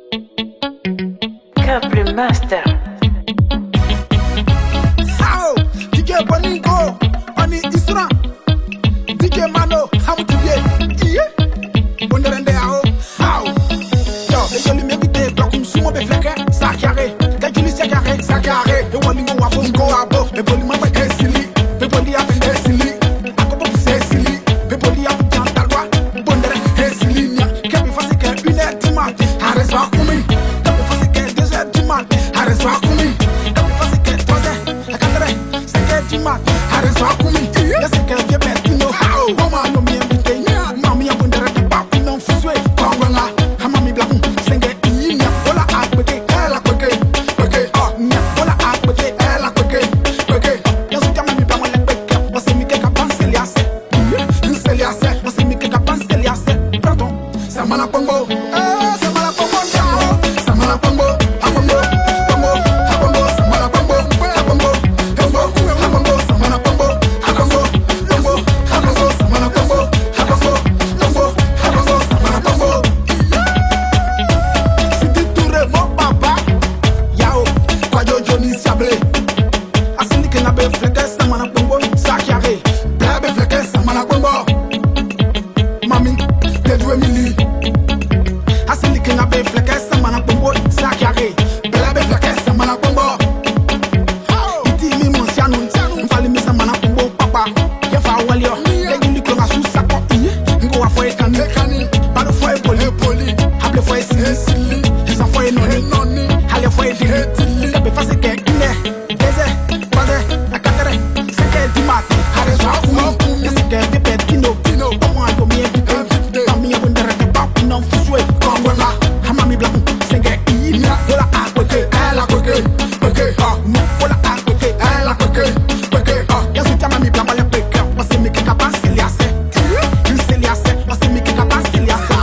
Capri Master. How? DJ Boningo, Oni Isra, DJ Mano, how to be? Yeah. Bonderende ao. How? Yo, les jolis m'éviter, bloc une sumo be fleke, ça carré. Quand tu lis ça carré, ça carré. Le Boningo wa bongo abo, le Boningo wa kesili, le Boningo wa kesili. Akobo sesili, le Boningo wa jantalwa, bondere kesili nya. Kebi fasi ke 1h du mat, arrête pas kumi. Kebi fasi ke 2h du mat, arrête pas kumi. Kebi fasi ke 3h, 4h, 5h du mat, arrête pas kumi. Laisse que vieux bête, you know how. Mama no mi invite, mami ya bondere de pa, non fuswe, kongwenga. Hamami blamu, senge inya, ola akweke, ela kweke, kweke, nya, ola akweke, ela kweke, kweke. Yasu jama mi blamu le kweke, wase mi keka panseliase, nseliase, wase mi keka panseliase. Pardon, samana pongo, samana pongo, samana pongo, apongo, pongo, apongo, samana pongo, apongo, pongo, apongo, samana pongo, apongo, pongo, apongo, samana pongo, apongo, pongo, apongo, samana pongo. Sidi Touré, mon papa, yao, kwa jojo ni siable. Asindi ke na be fleke samana pongo, sakiare. Bla be fleke samana pongo. Mami, Edjou Emily. Asindi ke na be fleke samana pongo, sakiare. Bla be fleke samana pongo. Iti mi monsiano, mfali mi samana pongo papa. Yefa walio, lejuli ko na susako. Ngo wa foye kani, bado foye poli. Hable foye sili, hisa foye noni. Hale foye dili, kebe fase ke 1h, 2h, 3h, 4h, 5h du mat. Hale soa umi, yesi ke vipe tino. Omo ayo mi evite, mami ya bondere de pa, non fuswe, kongwenga. Hamami blamu, senge inya, ola akweke, ela kweke, kweke, nya, ola akweke, ela kweke, kweke, yasu jama mi blamu le kweke, wase mi keka panseliase, nseliase, wase mi keka panseliase.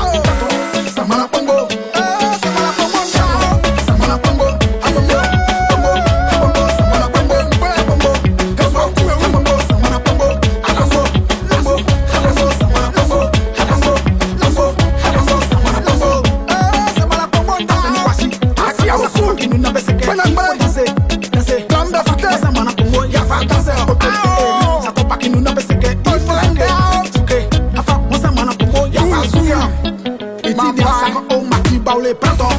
Samana pongo, samana pongo, samana pongo, apongo, pongo, apongo, samana pongo, apongo, apongo, samana pongo, apongo, pongo, apongo, samana pongo, apongo, pongo, apongo, samana pongo, samana pongo. Taseni wasi, asi awo kuki nuna beseke, danse, kamba fake, samana pongo, yafa danse, sakopa ki nuna beseke, ifake, suke, afa, mo samana pongo, yafa suke. Iti dia sama o maki baule pardon.